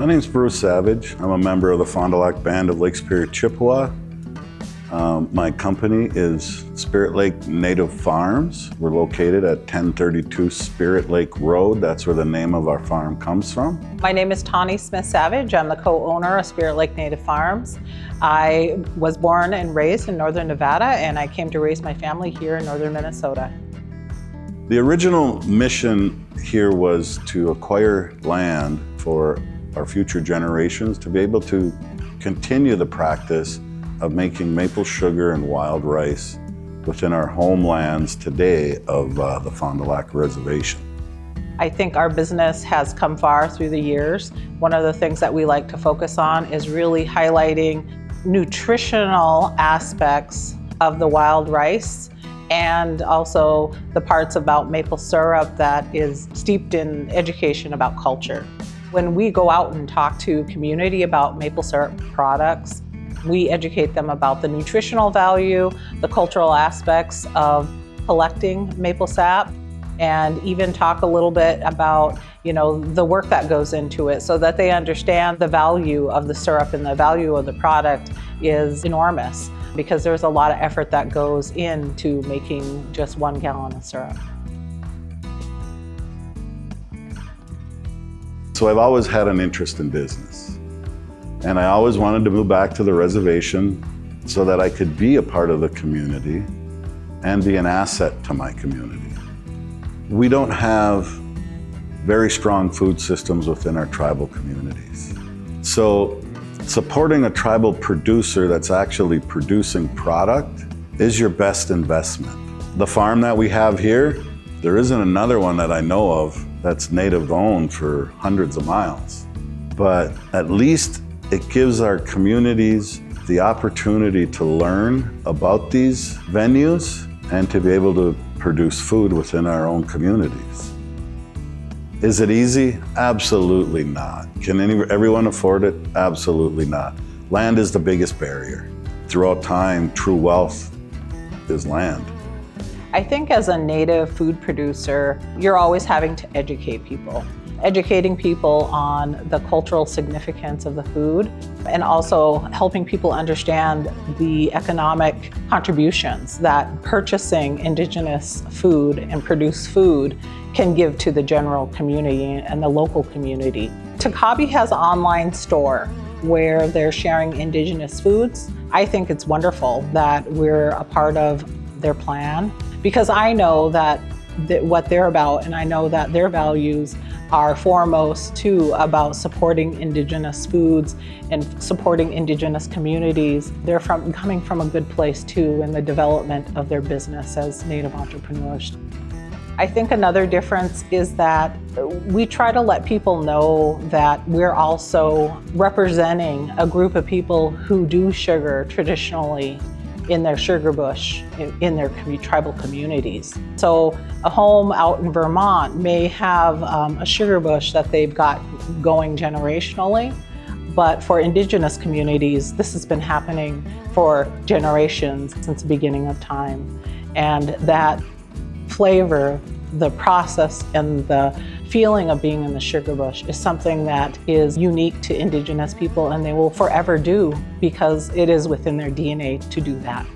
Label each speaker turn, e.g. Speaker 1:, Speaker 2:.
Speaker 1: name's Bruce Savage. I'm a member of the Fond du Lac Band of Lake Superior, Chippewa. My company is Spirit Lake Native Farms. We're located at 1032 Spirit Lake Road. That's where the name of our farm comes from.
Speaker 2: My name is Tawny Savage. I'm the co-owner of Spirit Lake Native Farms. I was born and raised in northern Nevada, and I came to raise my family here in northern Minnesota.
Speaker 1: The original mission here was to acquire land for our future generations to be able to continue the practice of making maple sugar and wild rice within our homelands today of the Fond du Lac Reservation.
Speaker 2: I think our business has come far through the years. One of the things that we like to focus on is really highlighting nutritional aspects of the wild rice and also the parts about maple syrup that is steeped in education about culture. When we go out and talk to community about maple syrup products, we educate them about the nutritional value, the cultural aspects of collecting maple sap, and even talk a little bit about, the work that goes into it so that they understand the value of the syrup and the value of the product is enormous because there's a lot of effort that goes into making just 1 gallon of syrup.
Speaker 1: So I've always had an interest in business. And I always wanted to move back to the reservation so that I could be a part of the community and be an asset to my community. We don't have very strong food systems within our tribal communities. So supporting a tribal producer that's actually producing product is your best investment. The farm that we have here, there isn't another one that I know of that's native owned for hundreds of miles. But at least it gives our communities the opportunity to learn about these venues and to be able to produce food within our own communities. Is it easy? Absolutely not. Can everyone afford it? Absolutely not. Land is the biggest barrier. Throughout time, true wealth is land.
Speaker 2: I think as a native food producer, you're always having to educate people. Educating people on the cultural significance of the food and also helping people understand the economic contributions that purchasing indigenous food and produced food can give to the general community and the local community. Tocabe has an online store where they're sharing indigenous foods. I think it's wonderful that we're a part of their plan because I know that what they're about, and I know that their values are foremost too about supporting indigenous foods and supporting indigenous communities. They're coming from a good place too in the development of their business as Native entrepreneurs. I think another difference is that we try to let people know that we're also representing a group of people who do sugar traditionally in their sugar bush, in their tribal communities. So a home out in Vermont may have a sugar bush that they've got going generationally, but for indigenous communities, this has been happening for generations since the beginning of time. And that flavor, the process, and the feeling of being in the sugar bush is something that is unique to indigenous people, and they will forever do because it is within their DNA to do that.